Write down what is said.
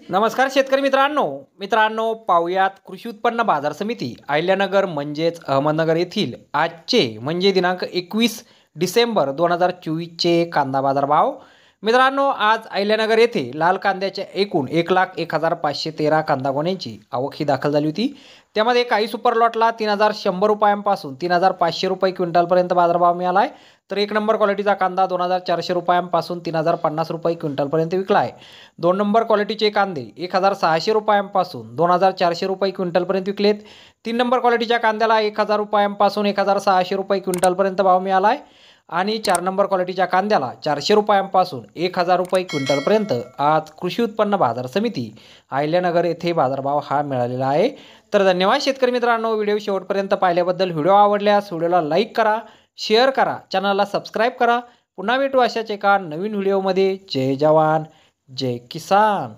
नमस्कार शेतकरी मित्रांनो पाहुयात कृषी उत्पन्न बाजार समिती अहिल्यानगर म्हणजेच अहमदनगर येथील आजचे म्हणजे दिनांक 21 डिसेंबर 2024चे कांदा बाजार भाव। मित्रांनो, आज अहिल्यानगर येथे लाल कांद्याच्या एकूण 1,01,513 कांदा गोण्यांची आवक ही दाखल झाली होती। त्यामध्ये काही सुपर लॉटला 3,100 रुपयांपासून 3,500 रुपये क्विंटलपर्यंत बाजारभाव मिळाला आहे, तर एक नंबर क्वालिटीचा कांदा 2,400 रुपयांपासून 3,050 रुपये क्विंटलपर्यंत विकला आहे। दोन नंबर क्वालिटीचे कांदे 1,600 रुपयांपासून 2,400 रुपये क्विंटलपर्यंत विकलेत। तीन नंबर क्वालिटीच्या कांद्याला 1,000 रुपयांपासून 1,600 रुपये क्विंटलपर्यंत भाव मिळाला आहे आणि चार नंबर क्वालिटीच्या कांद्याला 400 रुपयांपासून 1,000 रुपये क्विंटलपर्यंत आज कृषी उत्पन्न बाजार समिती अहिल्यानगर येथे बाजारभाव हा मिळालेला आहे। तर धन्यवाद शेतकरी मित्रांनो, व्हिडिओ शेवटपर्यंत पाहिल्याबद्दल। व्हिडिओ आवडल्यास व्हिडिओला लाईक करा, शेअर करा, चॅनलला सबस्क्राईब करा। पुन्हा भेटू अशाच एका नवीन व्हिडिओमध्ये। जय जवान जय किसान।